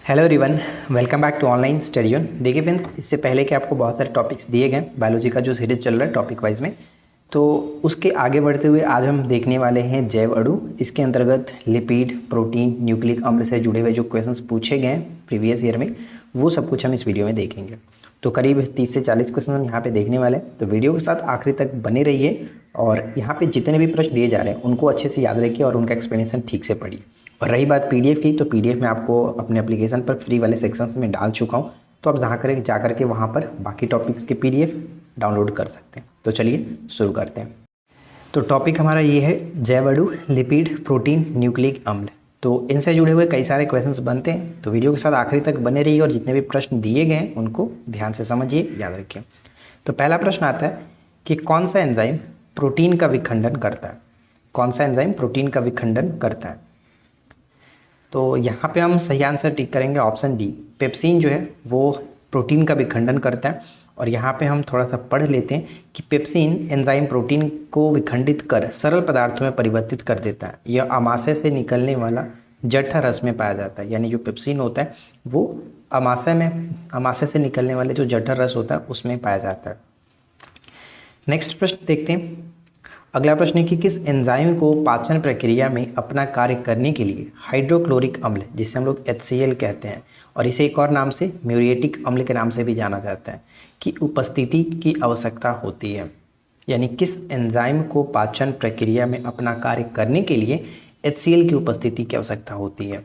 Hello everyone, welcome back to online study on. देखिए friends, इससे पहले कि आपको बहुत सारे टॉपिक्स दिए गए बायोलॉजी का जो सीरीज चल रहा है टॉपिक वाइज में, तो उसके आगे बढ़ते हुए आज हम देखने वाले हैं जैव अणु। इसके अंतर्गत लिपिड, प्रोटीन, न्यूक्लिक अम्ल से जुड़े हुए जो क्वेश्चंस पूछे गए हैं प्रीवियस ईयर में, वो सब कुछ हम इस वीडियो में देखेंगे। तो करीब 30 से 40 क्वेश्चन हम यहाँ पे देखने वाले हैं, तो वीडियो के साथ आखिरी तक बने रहिए। और यहाँ पे जितने भी प्रश्न दिए जा रहे हैं उनको अच्छे से याद रखिए और उनका एक्सप्लेनेशन ठीक से पढ़िए। और रही बात पीडीएफ की, तो पीडीएफ में आपको अपने एप्लीकेशन पर फ्री वाले सेक्शंस में डाल चुका हूँ, तो आप जा करके वहाँ पर बाकी टॉपिक्स के पीडीएफ डाउनलोड कर सकते हैं। तो चलिए शुरू करते हैं। तो टॉपिक हमारा ये है जैव अणु, लिपिड, प्रोटीन, न्यूक्लिक अम्ल। तो इनसे जुड़े हुए कई सारे क्वेश्चंस बनते हैं, तो वीडियो के साथ आखिरी तक बने रहिए और जितने भी प्रश्न दिए गए हैं उनको ध्यान से समझिए, याद रखिए। तो पहला प्रश्न आता है कि कौन सा एंजाइम प्रोटीन का विखंडन करता है? कौन सा एंजाइम प्रोटीन का विखंडन करता है? तो यहाँ पे हम सही आंसर टिक करेंगे ऑप्शन डी, पेप्सिन जो है वो प्रोटीन का विखंडन करता है। और यहाँ पे हम थोड़ा सा पढ़ लेते हैं कि पेप्सिन एंजाइम प्रोटीन को विखंडित कर सरल पदार्थों में परिवर्तित कर देता है। यह आमाशय से निकलने वाला जठर रस में पाया जाता है। यानी जो पेप्सिन होता है वो आमाशय से निकलने वाले जो जठर रस होता है उसमें पाया जाता है। नेक्स्ट प्रश्न देखते हैं। अगला प्रश्न है कि किस एंजाइम को पाचन प्रक्रिया में अपना कार्य करने के लिए हाइड्रोक्लोरिक अम्ल, जिसे हम लोग HCl कहते हैं और इसे एक और नाम से म्यूरिएटिक अम्ल के नाम से भी जाना जाता है, की उपस्थिति की आवश्यकता होती है? यानी किस एंजाइम को पाचन प्रक्रिया में अपना कार्य करने के लिए HCl की उपस्थिति की आवश्यकता होती है?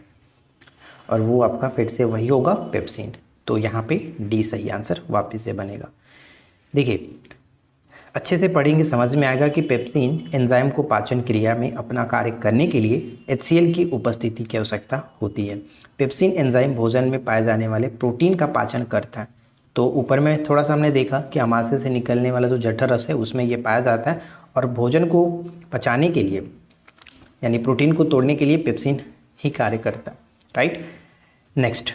और वो आपका फिर से वही होगा, पेप्सिन। तो यहाँ पे डी सही आंसर वापस से बनेगा। देखिए, अच्छे से पढ़ेंगे समझ में आएगा कि पेप्सिन एंजाइम को पाचन क्रिया में अपना कार्य करने के लिए HCl की उपस्थिति की आवश्यकता होती है। पेप्सिन एंजाइम भोजन में पाए जाने वाले प्रोटीन का पाचन करता है। तो ऊपर में थोड़ा सा हमने देखा कि आमाशय से निकलने वाला जो जठर रस है उसमें ये पाया जाता है और भोजन को पचाने के लिए यानी प्रोटीन को तोड़ने के लिए पेप्सिन ही कार्य करता है। राइट। नेक्स्ट,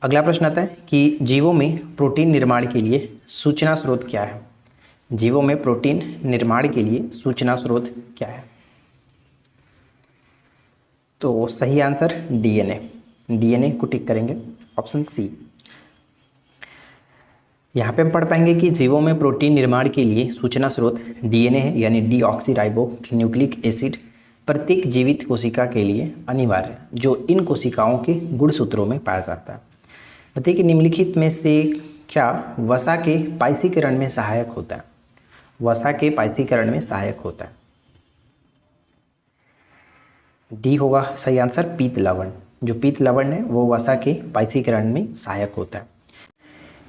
अगला प्रश्न आता है कि जीवों में प्रोटीन निर्माण के लिए सूचना स्रोत क्या है? जीवों में प्रोटीन निर्माण के लिए सूचना स्रोत क्या है? तो सही आंसर डीएनए को टिक करेंगे, ऑप्शन सी। यहाँ पे हम पढ़ पाएंगे कि जीवों में प्रोटीन निर्माण के लिए सूचना स्रोत डीएनए है, यानी डीऑक्सीराइबो न्यूक्लिक एसिड प्रत्येक जीवित कोशिका के लिए अनिवार्य है, जो इन कोशिकाओं के गुणसूत्रों में पाया जाता है। बताइए कि निम्नलिखित में से क्या वसा के पाइसीकरण में सहायक होता है? वसा के पाइसीकरण में सहायक होता है। डी होगा सही आंसर, पीत लवण। जो पीत लवण है वो वसा के पाइसीकरण में सहायक होता है।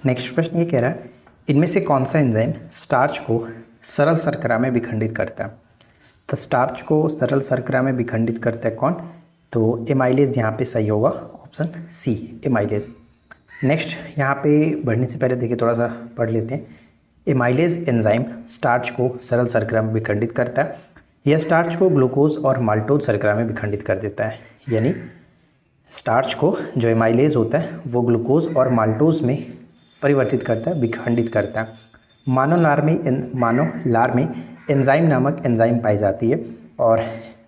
नेक्स्ट प्रश्न ये कह रहा है, इनमें से कौन सा एंजाइम स्टार्च को सरल शर्करा में विखंडित करता है? तो स्टार्च को सरल शर्करा में विखंडित करता है कौन? तो एमाइलेज यहाँ पे सही होगा, ऑप्शन सी, एमाइलेज। नेक्स्ट, यहाँ पे बढ़ने से पहले देखिए थोड़ा सा पढ़ लेते हैं। एमाइलेज एंजाइम स्टार्च को सरल शर्करा में विखंडित करता है। यह स्टार्च को ग्लूकोज और माल्टोज शर्करा में विखंडित कर देता है। यानी स्टार्च को जो एमाइलेज होता है वो ग्लूकोज और माल्टोज में परिवर्तित करता है, विखंडित करता है। मानव लार में एंजाइम नामक एंजाइम पाई जाती है और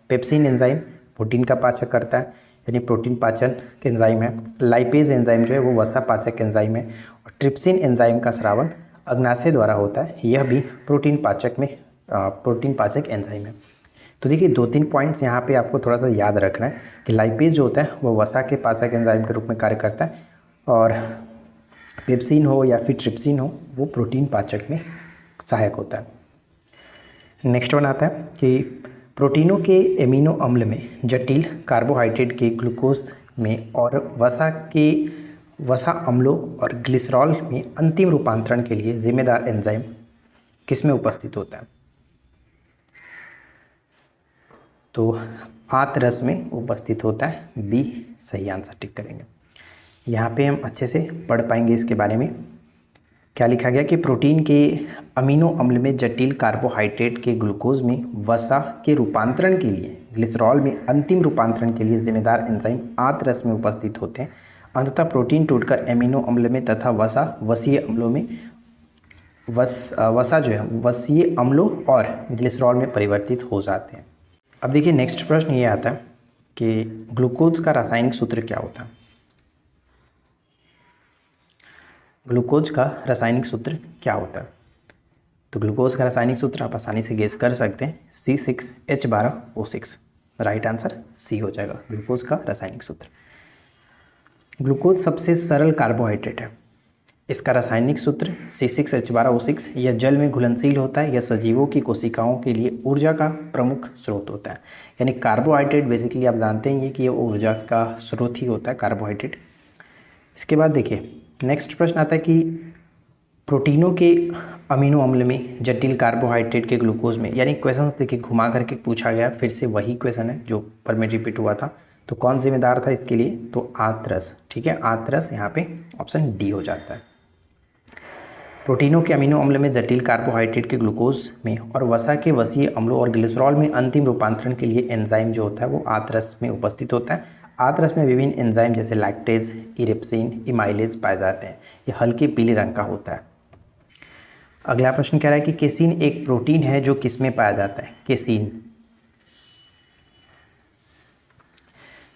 पेप्सिन एंजाइम प्रोटीन का पाचक करता है, यानी प्रोटीन पाचन के एंजाइम है। लाइपेज एंजाइम जो है वो वसा पाचक एंजाइम है और ट्रिप्सिन एंजाइम का स्रावन अग्नाशय द्वारा होता है, यह भी प्रोटीन पाचक एंजाइम है। तो देखिए 2-3 पॉइंट्स यहाँ पे आपको थोड़ा सा याद रखना है कि लाइपेज जो होता है वो वसा के पाचक एंजाइम के रूप में कार्य करता है और पेप्सिन हो या फिर ट्रिप्सिन हो वो प्रोटीन पाचक में सहायक होता है। नेक्स्ट वन आता है कि प्रोटीनों के एमिनो अम्ल में जटिल कार्बोहाइड्रेट के ग्लूकोज में और वसा अम्लों और ग्लिसरॉल में अंतिम रूपांतरण के लिए जिम्मेदार एंजाइम किसमें उपस्थित होता है? तो आंत रस में उपस्थित होता है, बी सही आंसर टिक करेंगे। यहाँ पे हम अच्छे से पढ़ पाएंगे इसके बारे में। क्या लिखा गया कि प्रोटीन के अमीनो अम्ल में जटिल कार्बोहाइड्रेट के ग्लूकोज में वसा के रूपांतरण के लिए ग्लिसरॉल में अंतिम रूपांतरण के लिए जिम्मेदार एंजाइम आंत-रस में उपस्थित होते हैं। अंततः प्रोटीन टूटकर एमिनो अम्ल में तथा वसीय अम्लों में वसीय अम्लों और ग्लिसरॉल में परिवर्तित हो जाते हैं। अब देखिए नेक्स्ट प्रश्न ये आता है कि ग्लूकोज का रासायनिक सूत्र क्या होता है। ग्लूकोज का रासायनिक सूत्र क्या होता है? तो ग्लूकोज का रासायनिक सूत्र आप आसानी से गेस कर सकते हैं, C6H12O6। राइट आंसर सी हो जाएगा ग्लूकोज का रासायनिक सूत्र। ग्लूकोज सबसे सरल कार्बोहाइड्रेट है। इसका रासायनिक सूत्र C6H12O6। यह जल में घुलनशील होता है। यह सजीवों की कोशिकाओं के लिए ऊर्जा का प्रमुख स्रोत होता है। यानी कार्बोहाइड्रेट बेसिकली आप जानते हैं कि यह ऊर्जा का स्रोत ही होता है कार्बोहाइड्रेट। इसके बाद देखिए नेक्स्ट प्रश्न आता है कि प्रोटीनों के अमीनो अम्ल में जटिल कार्बोहाइड्रेट के ग्लूकोज में, यानी क्वेश्चन देखिए घुमा करके पूछा गया, फिर से वही क्वेश्चन है जो पर में रिपीट हुआ था। तो कौन जिम्मेदार था इसके लिए? तो आंत्रस। ठीक है, आंत्रस यहाँ पे ऑप्शन डी हो जाता है। प्रोटीनों के अमीनो अम्ल में जटिल कार्बोहाइड्रेट के ग्लूकोज में और वसा के वसीय अम्लों और ग्लिसरॉल में अंतिम रूपांतरण के लिए एंजाइम जो होता है वो आंत्रस में उपस्थित होता है। आंत्रस में विभिन्न एंजाइम जैसे लैक्टेज, इरिप्सिन, इमाइलेज पाए जाते हैं। ये हल्के पीले रंग का होता है। अगला प्रश्न कह रहा है कि केसीन एक प्रोटीन है जो किस में पाया जाता है? केसीन।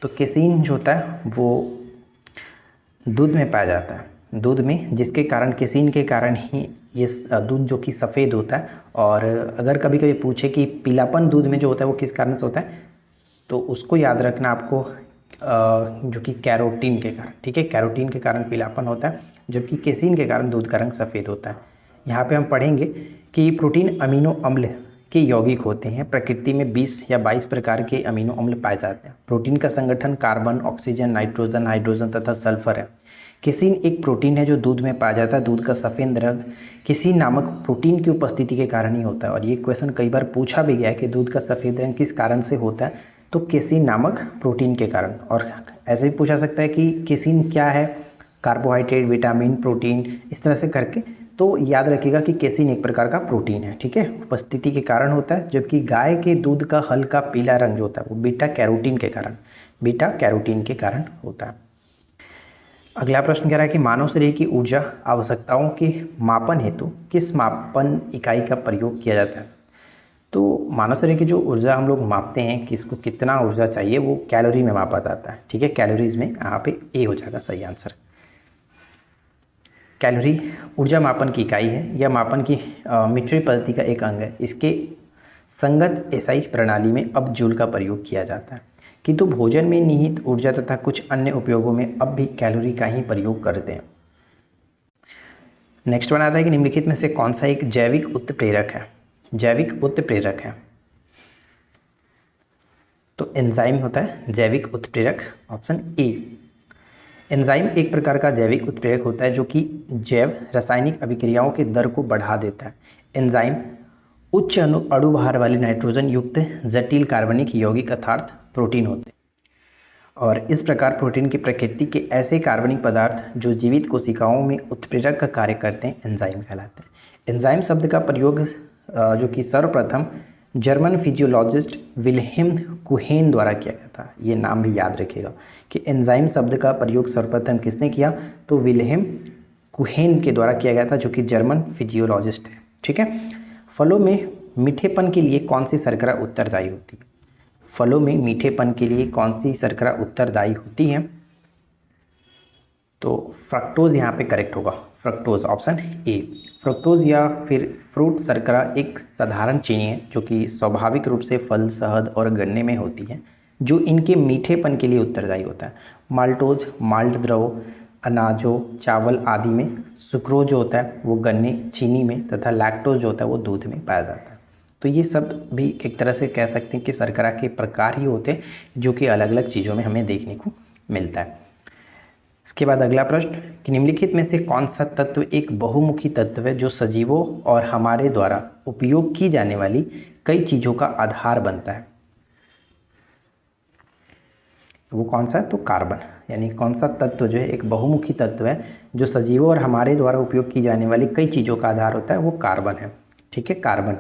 तो केसीन जो होता है वो दूध में पाया जाता है, दूध में, जिसके कारण केसीन के कारण ही ये दूध जो कि सफ़ेद होता है। और अगर कभी कभी पूछे कि पीलापन दूध में जो होता है वो किस कारण से होता है, तो उसको याद रखना आपको, जो कि कैरोटीन के कारण। ठीक है, कैरोटीन के कारण पीलापन होता है, जबकि केसीन के कारण दूध का रंग सफ़ेद होता है। यहाँ पे हम पढ़ेंगे कि प्रोटीन अमीनो अम्ल के यौगिक होते हैं। प्रकृति में 20 या 22 प्रकार के अमीनो अम्ल पाए जाते हैं। प्रोटीन का संगठन कार्बन, ऑक्सीजन, नाइट्रोजन, हाइड्रोजन तथा सल्फर है। केसीन एक प्रोटीन है जो दूध में पाया जाता है। दूध का सफ़ेद रंग केसीन नामक प्रोटीन की उपस्थिति के कारण ही होता है। और ये क्वेश्चन कई बार पूछा भी गया है कि दूध का सफ़ेद रंग किस कारण से होता है, तो केसीन नामक प्रोटीन के कारण। और ऐसे भी पूछा सकता है कि केसीन क्या है, कार्बोहाइड्रेट, विटामिन, प्रोटीन, इस तरह से करके। तो याद रखिएगा कि केसीन एक प्रकार का प्रोटीन है। ठीक है, उपस्थिति के कारण होता है। जबकि गाय के दूध का हल्का पीला रंग जो होता है वो बीटा कैरोटीन के कारण होता है। अगला प्रश्न कह रहा है कि मानव शरीर की ऊर्जा आवश्यकताओं के मापन हेतु किस मापन इकाई का प्रयोग किया जाता है? तो मानव शरीर की जो ऊर्जा हम लोग मापते हैं कि इसको कितना ऊर्जा चाहिए, वो कैलोरी में मापा जाता है। ठीक है, कैलोरीज में, यहाँ पे ए हो जाएगा सही आंसर। कैलोरी ऊर्जा मापन की इकाई है। यह मापन की मीट्रिक पद्धति का एक अंग है। इसके संगत एसआई प्रणाली में अब जूल का प्रयोग किया जाता है, किंतु भोजन में निहित ऊर्जा तथा कुछ अन्य उपयोगों में अब भी कैलोरी का ही प्रयोग करते हैं। नेक्स्ट वन आता है कि निम्नलिखित में से कौन सा एक जैविक उत्प्रेरक है? जैविक उत्प्रेरक है तो एंजाइम होता है जैविक उत्प्रेरक, ऑप्शन ए। एंजाइम एक प्रकार का जैविक उत्प्रेरक होता है जो कि जैव रासायनिक अभिक्रियाओं के दर को बढ़ा देता है। एंजाइम उच्च अणु भार वाले नाइट्रोजन युक्त जटिल कार्बनिक यौगिक अर्थात प्रोटीन होते हैं। और इस प्रकार प्रोटीन की प्रकृति के ऐसे कार्बनिक पदार्थ जो जीवित कोशिकाओं में उत्प्रेरक का कार्य करते हैं एंजाइम कहलाते हैं। एंजाइम शब्द का प्रयोग जो कि सर्वप्रथम जर्मन फिजियोलॉजिस्ट विल्हेम कुहेन द्वारा किया गया था। ये नाम भी याद रखिएगा कि एंजाइम शब्द का प्रयोग सर्वप्रथम किसने किया, तो विल्हेम कुहेन के द्वारा किया गया था, जो कि जर्मन फिजियोलॉजिस्ट है। ठीक है, फलों में मीठेपन के लिए कौन सी शर्करा उत्तरदायी होती है? फलों में मीठेपन के लिए कौन सी शर्करा उत्तरदायी होती है? तो फ्रक्टोज यहाँ पे करेक्ट होगा, फ्रक्टोज, ऑप्शन ए। फ्रक्टोज या फिर फ्रूट शर्करा एक साधारण चीनी है जो कि स्वाभाविक रूप से फल, शहद और गन्ने में होती है, जो इनके मीठेपन के लिए उत्तरदायी होता है। माल्टोज माल्ट द्रव, अनाजों, चावल आदि में, सुक्रोज जो होता है वो गन्ने, चीनी में, तथा लैक्टोज जो होता है वो दूध में पाया जाता है। तो ये सब भी एक तरह से कह सकते हैं कि शर्करा के प्रकार ही होते हैं जो कि अलग अलग चीज़ों में हमें देखने को मिलता है। इसके बाद अगला प्रश्न कि निम्नलिखित में से कौन सा तत्व एक बहुमुखी तत्व है जो सजीवों और हमारे द्वारा उपयोग की जाने वाली कई चीज़ों का आधार बनता है? वो कौन सा है? तो कार्बन। यानी कौन सा तत्व जो है एक बहुमुखी तत्व है जो सजीवों और हमारे द्वारा उपयोग की जाने वाली कई चीज़ों का आधार होता है, वो कार्बन है। ठीक है, कार्बन।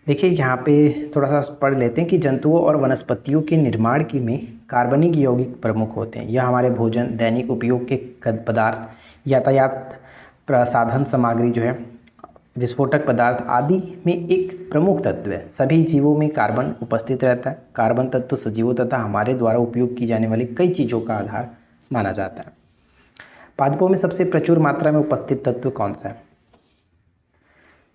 देखिए यहाँ पे थोड़ा सा पढ़ लेते हैं कि जंतुओं और वनस्पतियों के निर्माण की में कार्बनिक यौगिक प्रमुख होते हैं। यह हमारे भोजन, दैनिक उपयोग के पदार्थ, यातायात साधन सामग्री जो है, विस्फोटक पदार्थ आदि में एक प्रमुख तत्व है। सभी जीवों में कार्बन उपस्थित रहता है। कार्बन तत्व सजीवों तथा हमारे द्वारा उपयोग की जाने वाली कई चीज़ों का आधार माना जाता है। पादपों में सबसे प्रचुर मात्रा में उपस्थित तत्व कौन सा है?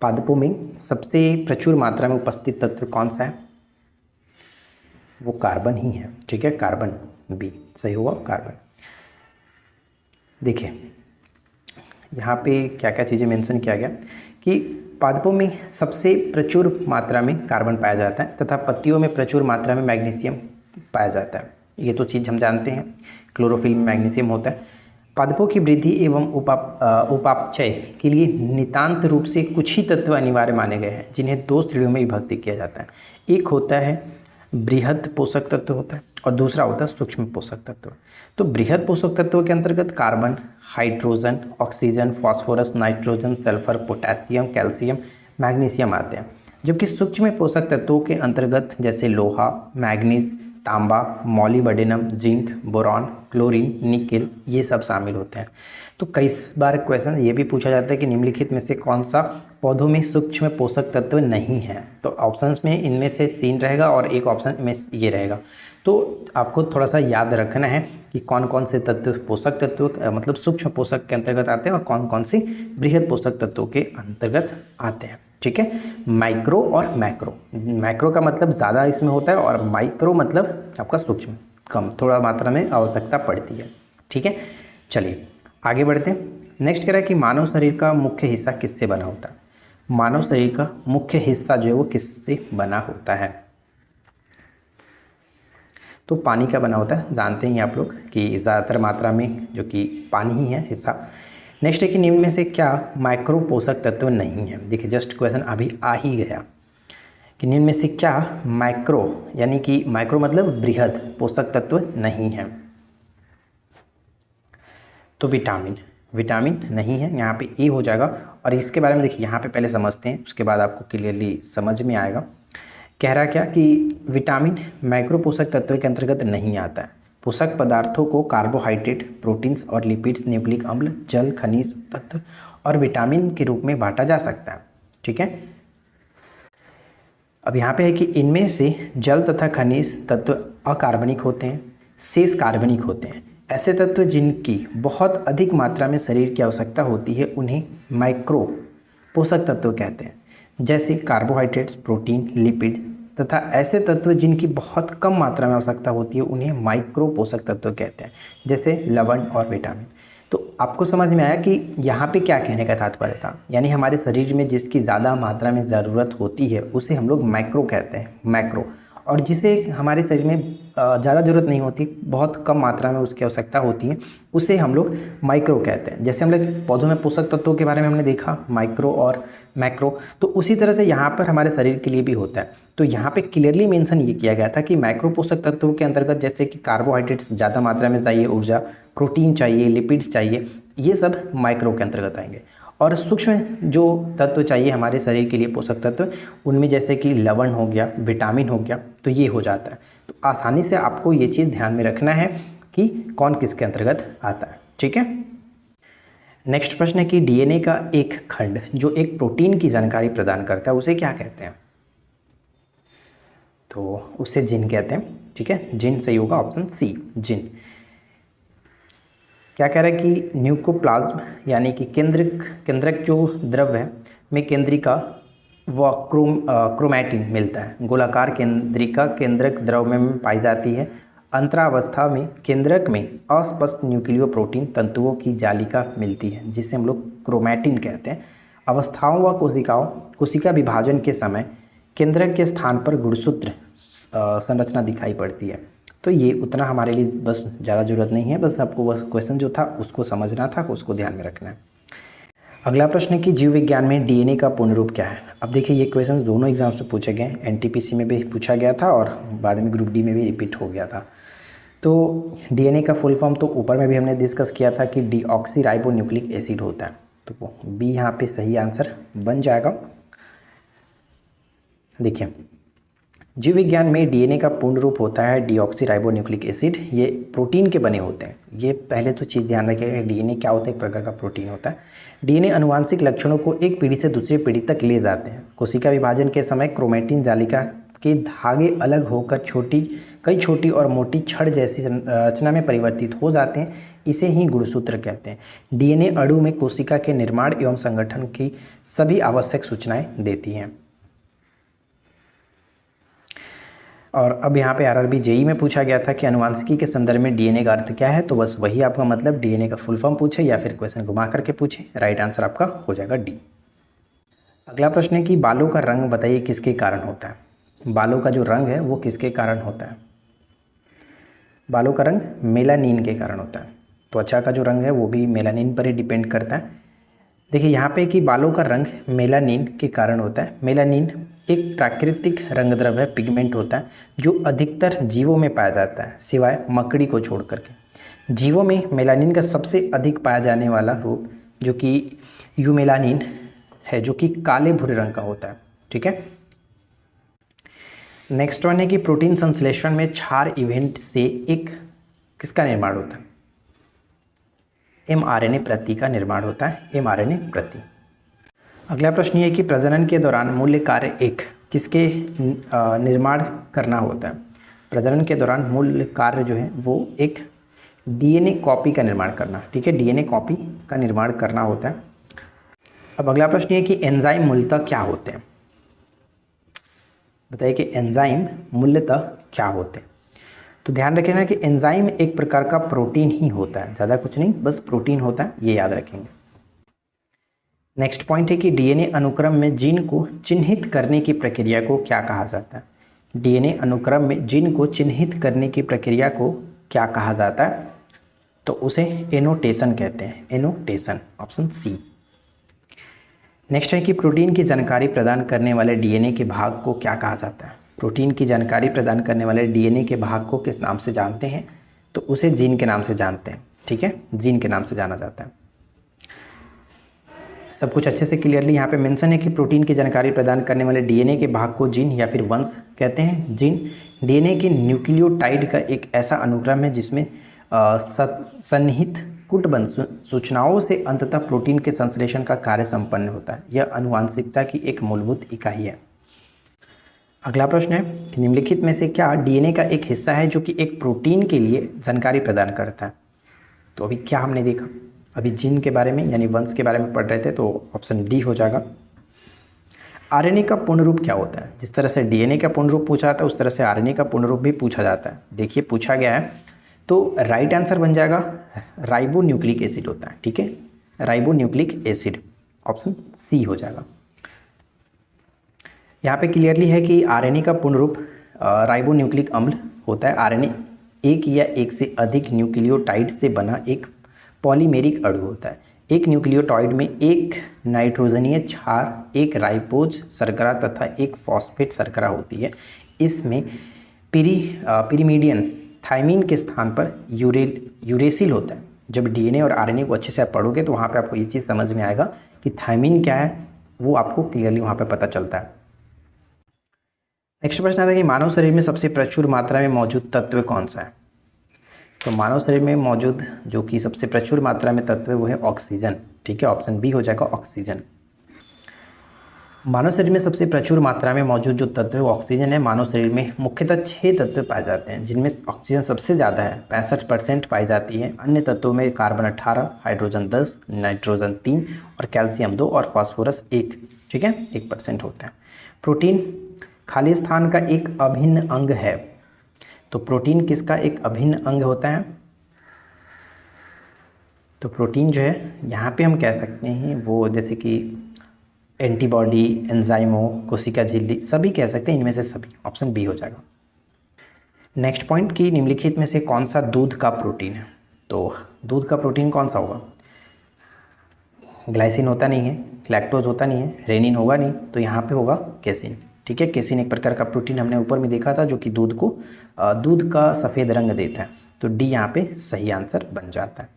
पादपों में सबसे प्रचुर मात्रा में उपस्थित तत्व कौन सा है? वो कार्बन ही है। ठीक है, कार्बन, बी सही होगा, कार्बन। देखिए यहाँ पे क्या क्या चीज़ें मेंशन किया गया कि पादपों में सबसे प्रचुर मात्रा में कार्बन पाया जाता है तथा पत्तियों में प्रचुर मात्रा में मैग्नीशियम पाया जाता है। ये तो चीज़ हम जानते हैं, क्लोरोफिल में मैग्नीशियम होता है। पादपों की वृद्धि एवं उपापचय के लिए नितांत रूप से कुछ ही तत्व अनिवार्य माने गए हैं, जिन्हें दो श्रेणियों में विभक्त किया जाता है। एक होता है बृहद पोषक तत्व होता है और दूसरा होता है सूक्ष्म पोषक तत्व। तो बृहद पोषक तत्व के अंतर्गत carbon, hydrogen, oxygen, phosphorus, nitrogen, sulphur, potassium, calcium, magnesium आते हैं। जबकि सूक्ष्म पोषक तत्वों के अंतर्गत जैसे लोहा, मैग्नीज, तांबा, molybdenum, zinc, boron, chlorine, nickel, ये सब शामिल होते हैं। तो कई बार क्वेश्चन ये भी पूछा जाता है कि निम्नलिखित में से कौन सा पौधों में सूक्ष्म पोषक तत्व नहीं है? तो ऑप्शंस में इनमें से 3 रहेगा और एक ऑप्शन में ये रहेगा। तो आपको थोड़ा सा याद रखना है कि कौन कौन से तत्व पोषक तत्व मतलब सूक्ष्म पोषक के अंतर्गत आते हैं और कौन कौन से बृहद पोषक तत्वों के अंतर्गत आते हैं। ठीक है, माइक्रो और मैक्रो। मैक्रो का मतलब ज़्यादा इसमें होता है और माइक्रो मतलब आपका सूक्ष्म, कम थोड़ा मात्रा में आवश्यकता पड़ती है। ठीक है, चलिए आगे बढ़ते हैं। नेक्स्ट कह रहा है कि मानव शरीर का मुख्य हिस्सा किससे बना होता है? मानव शरीर का मुख्य हिस्सा जो है वो किससे बना होता है? तो पानी का बना होता है, जानते हैं आप लोग कि ज़्यादातर मात्रा में जो कि पानी ही है हिस्सा। नेक्स्ट है कि निम्न में से क्या माइक्रो पोषक तत्व नहीं है? देखिए जस्ट क्वेश्चन अभी आ ही गया कि निम्न में से क्या माइक्रो यानी कि माइक्रो मतलब बृहद पोषक तत्व नहीं है? तो विटामिन नहीं है, यहाँ पे ए हो जाएगा। और इसके बारे में देखिए यहाँ पे पहले समझते हैं, उसके बाद आपको क्लियरली समझ में आएगा। कह रहा क्या कि विटामिन माइक्रो पोषक तत्व के अंतर्गत नहीं आता है। पोषक पदार्थों को कार्बोहाइड्रेट, प्रोटीन्स और लिपिड्स, न्यूक्लिक अम्ल, जल, खनिज तत्व और विटामिन के रूप में बांटा जा सकता है। ठीक है, अब यहाँ पे है कि इनमें से जल तथा खनिज तत्व अकार्बनिक होते हैं, शेष कार्बनिक होते हैं। ऐसे तत्व जिनकी बहुत अधिक मात्रा में शरीर की आवश्यकता होती है उन्हें माइक्रो पोषक तत्व कहते हैं, जैसे कार्बोहाइड्रेट्स, प्रोटीन, लिपिड्स। तथा ऐसे तत्व जिनकी बहुत कम मात्रा में आवश्यकता होती है उन्हें माइक्रो पोषक तत्व कहते हैं, जैसे लवण और विटामिन। तो आपको समझ में आया कि यहाँ पे क्या कहने का तात्पर्य था, यानी हमारे शरीर में जिसकी ज़्यादा मात्रा में ज़रूरत होती है उसे हम लोग माइक्रो कहते हैं, मैक्रो। और जिसे हमारे शरीर में ज़्यादा ज़रूरत नहीं होती, बहुत कम मात्रा में उसकी आवश्यकता होती है, उसे हम लोग माइक्रो कहते हैं। जैसे हम लोग पौधों में पोषक तत्वों के बारे में हमने देखा माइक्रो और मैक्रो, तो उसी तरह से यहाँ पर हमारे शरीर के लिए भी होता है। तो यहाँ पे क्लियरली मेंशन ये किया गया था कि माइक्रो पोषक तत्वों के अंतर्गत जैसे कि कार्बोहाइड्रेट्स ज़्यादा मात्रा में चाहिए, ऊर्जा, प्रोटीन चाहिए, लिपिड्स चाहिए, ये सब माइक्रो के अंतर्गत आएंगे। और सूक्ष्म जो तत्व चाहिए हमारे शरीर के लिए पोषक तत्व, उनमें जैसे कि लवण हो गया, विटामिन हो गया, तो ये हो जाता है। तो आसानी से आपको ये चीज़ ध्यान में रखना है कि कौन किसके अंतर्गत आता है। ठीक है, नेक्स्ट प्रश्न है कि डीएनए का एक खंड जो एक प्रोटीन की जानकारी प्रदान करता है उसे क्या कहते हैं? तो उसे जीन कहते हैं। ठीक है, जीन सही होगा, ऑप्शन सी जीन। क्या कह रहा है कि न्यूक्लियोप्लाज्म यानी कि केंद्रक जो द्रव है में केंद्रिका व क्रोमैटिन मिलता है। गोलाकार केंद्रिका केंद्रक द्रव में पाई जाती है। अंतरावस्था में केंद्रक में अस्पष्ट न्यूक्लियो प्रोटीन तंतुओं की जालिका मिलती है, जिसे हम लोग क्रोमैटिन कहते हैं। अवस्थाओं व कोशिका विभाजन के समय केंद्रक के स्थान पर गुणसूत्र संरचना दिखाई पड़ती है। तो ये उतना हमारे लिए बस ज़्यादा ज़रूरत नहीं है, बस आपको बस क्वेश्चन जो था उसको समझना था, उसको ध्यान में रखना है। अगला प्रश्न है कि जीव विज्ञान में डीएनए का पूर्ण रूप क्या है? अब देखिए ये क्वेश्चन दोनों एग्जाम्स में पूछे गए, एनटीपीसी में भी पूछा गया था और बाद में ग्रुप डी में भी रिपीट हो गया था। तो डीएनए का फुल फॉर्म तो ऊपर में भी हमने डिस्कस किया था कि डीऑक्सी राइबो न्यूक्लिक एसिड होता है। तो बी यहाँ पे सही आंसर बन जाएगा। देखिए जीव विज्ञान में डीएनए का पूर्ण रूप होता है डीऑक्सी राइबो न्यूक्लिक एसिड। ये प्रोटीन के बने होते हैं। ये पहले तो चीज़ ध्यान रखिएगा, डीएनए क्या होता है, एक प्रकार का प्रोटीन होता है। डीएनए आनुवांशिक लक्षणों को एक पीढ़ी से दूसरी पीढ़ी तक ले जाते हैं। कोशिका विभाजन के समय क्रोमैटिन जालिका के धागे अलग होकर कई छोटी और मोटी छड़ जैसी रचना में परिवर्तित हो जाते हैं। इसे ही गुणसूत्र कहते हैं। डीएनए अणु में कोशिका के निर्माण एवं संगठन की सभी आवश्यक सूचनाएं देती हैं। और अब यहाँ पे आरआरबी जेई में पूछा गया था कि अनुवांशिकी के संदर्भ में डीएनए का अर्थ क्या है, तो बस वही आपका मतलब डीएनए का फुल फॉर्म पूछे या फिर क्वेश्चन घुमा करके पूछे, राइट आंसर आपका हो जाएगा डी। अगला प्रश्न है कि बालों का रंग बताइए किसके कारण होता है। बालों का जो रंग है वो किसके कारण होता है। बालों का रंग मेलानिन के कारण होता है। त्वचा का जो रंग है वो भी मेलानिन पर ही डिपेंड करता है। देखिए यहाँ पे कि बालों का रंग मेलानिन के कारण होता है। मेलानिन एक प्राकृतिक रंगद्रव्य है, पिगमेंट होता है जो अधिकतर जीवों में पाया जाता है सिवाय मकड़ी को छोड़ करके। जीवों में मेलानिन का सबसे अधिक पाया जाने वाला रूप जो कि यूमेलानिन है, जो कि काले भूरे रंग का होता है। ठीक है, नेक्स्ट वन है कि प्रोटीन संश्लेषण में क्षार इवेंट से एक किसका निर्माण होता है। एमआरएनए प्रति का निर्माण होता है, एमआरएनए प्रति। अगला प्रश्न ये है कि प्रजनन के दौरान मूल्य कार्य एक किसके निर्माण करना होता है। प्रजनन के दौरान मूल्य कार्य जो है वो एक डीएनए कॉपी का निर्माण करना। ठीक है, डीएनए कॉपी का निर्माण करना होता है। अब अगला प्रश्न ये है कि एंजाइम मूलतः क्या होते हैं। बताइए कि एंजाइम मूलतः क्या होते हैं। तो ध्यान रखें ना कि एंजाइम एक प्रकार का प्रोटीन ही होता है, ज़्यादा कुछ नहीं, बस प्रोटीन होता है, ये याद रखेंगे। नेक्स्ट पॉइंट है कि डीएनए अनुक्रम में जीन को चिन्हित करने की प्रक्रिया को क्या कहा जाता है। डीएनए अनुक्रम में जीन को चिन्हित करने की प्रक्रिया को क्या कहा जाता है, तो उसे एनोटेशन कहते हैं, एनोटेशन, ऑप्शन सी। नेक्स्ट है कि प्रोटीन की जानकारी प्रदान करने वाले डीएनए के भाग को क्या कहा जाता है। प्रोटीन की जानकारी प्रदान करने वाले डीएनए के भाग को किस नाम से जानते हैं, तो उसे जीन के नाम से जानते हैं। ठीक है, जीन के नाम से जाना जाता है। सब कुछ अच्छे से क्लियरली यहाँ पे मेंशन है कि प्रोटीन की जानकारी प्रदान करने वाले डीएनए के भाग को जीन या फिर वंश कहते हैं। जीन डीएनए के न्यूक्लियोटाइड का एक ऐसा अनुक्रम है जिसमें सन्निहित कूटबद्ध सूचनाओं से अंततः प्रोटीन के संश्लेषण का कार्य संपन्न होता है। यह आनुवंशिकता की एक मूलभूत इकाई है। अगला प्रश्न है कि निम्नलिखित में से क्या डीएनए का एक हिस्सा है जो कि एक प्रोटीन के लिए जानकारी प्रदान करता है। तो अभी क्या हमने देखा, अभी जीन के बारे में यानी वंश के बारे में पढ़ रहे थे, तो ऑप्शन डी हो जाएगा। आरएनए का पूर्ण रूप क्या होता है। जिस तरह से डीएनए का पूर्ण रूप पूछा जाता है उस तरह से आरएनए का पूर्ण रूप भी पूछा जाता है। देखिए पूछा गया है तो राइट आंसर बन जाएगा राइबो न्यूक्लिक एसिड होता है। ठीक है, ribonucleic acid, option C हो जाएगा। यहाँ पे क्लियरली है कि आरएनए का पूर्ण रूप राइबो न्यूक्लिक अम्ल होता है। आरएनए एक या एक से अधिक न्यूक्लियोटाइड से बना एक पॉलीमेरिक अणु होता है। एक न्यूक्लियोटाइड में एक नाइट्रोजनीय क्षार, एक राइबोज शर्करा तथा एक फॉस्फेट शर्करा होती है। इसमें पिरिमीडियन थायमीन के स्थान पर यूरेसिल होता है। जब डीएनए और आरएनए को अच्छे से आप पढ़ोगे तो वहाँ पे आपको ये चीज़ समझ में आएगा कि थायमीन क्या है, वो आपको क्लियरली वहाँ पे पता चलता है। नेक्स्ट प्रश्न आता है कि मानव शरीर में सबसे प्रचुर मात्रा में मौजूद तत्व कौन सा है। तो मानव शरीर में मौजूद जो कि सबसे प्रचुर मात्रा में तत्व है वो है ऑक्सीजन। ठीक है, ऑप्शन बी हो जाएगा ऑक्सीजन। मानव शरीर में सबसे प्रचुर मात्रा में मौजूद जो तत्व है वो ऑक्सीजन है। मानव शरीर में मुख्यतः 6 तत्व पाए जाते हैं जिनमें ऑक्सीजन सबसे ज़्यादा है, 65% पाई जाती है। अन्य तत्वों में कार्बन 18, हाइड्रोजन 10, नाइट्रोजन 3 और कैल्शियम 2 और फास्फोरस 1। ठीक है, 1% होता है। प्रोटीन खाली स्थान का एक अभिन्न अंग है। तो प्रोटीन किसका एक अभिन्न अंग होता है। तो प्रोटीन जो है यहाँ पे हम कह सकते हैं वो जैसे कि एंटीबॉडी, एंजाइमों, कोशिका झिल्ली सभी कह सकते हैं, इनमें से सभी, ऑप्शन बी हो जाएगा। नेक्स्ट पॉइंट कि निम्नलिखित में से कौन सा दूध का प्रोटीन है। तो दूध का प्रोटीन कौन सा होगा। ग्लाइसिन होता नहीं है, लैक्टोज होता नहीं है, रेनिन होगा नहीं, तो यहाँ पे होगा केसिन। ठीक है, केसिन एक प्रकार का प्रोटीन हमने ऊपर में देखा था जो कि दूध का सफ़ेद रंग देता है। तो डी यहाँ पे सही आंसर बन जाता है।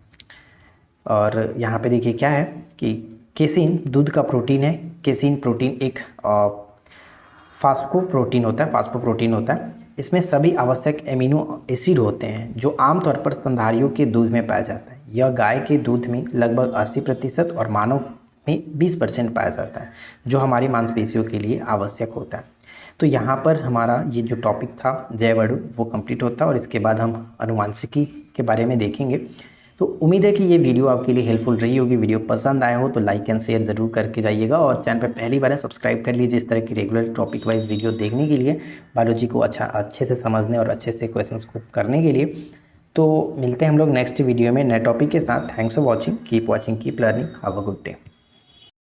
और यहाँ पे देखिए क्या है कि केसिन दूध का प्रोटीन है। केसिन प्रोटीन एक फास्फोप्रोटीन होता है। इसमें सभी आवश्यक एमिनो एसिड होते हैं जो आमतौर पर स्तनधारियों के दूध में पाया जाता है। यह गाय के दूध में लगभग 80% और मानव में 20% पाया जाता है, जो हमारी मांसपेशियों के लिए आवश्यक होता है। तो यहाँ पर हमारा ये जो टॉपिक था जैव अणु वो कंप्लीट होता है और इसके बाद हम आनुवंशिकी के बारे में देखेंगे तो उम्मीद है कि ये वीडियो आपके लिए हेल्पफुल रही होगी। वीडियो पसंद आया हो तो लाइक एंड शेयर ज़रूर करके जाइएगा, और चैनल पर पहली बार है सब्सक्राइब कर लीजिए इस तरह की रेगुलर टॉपिक वाइज वीडियो देखने के लिए, बायोलॉजी को अच्छे से समझने और अच्छे से क्वेश्चंस को करने के लिए। तो मिलते हैं हम लोग नेक्स्ट वीडियो में नए टॉपिक के साथ। Thanks for watching, keep watching, keep learning, have a good day.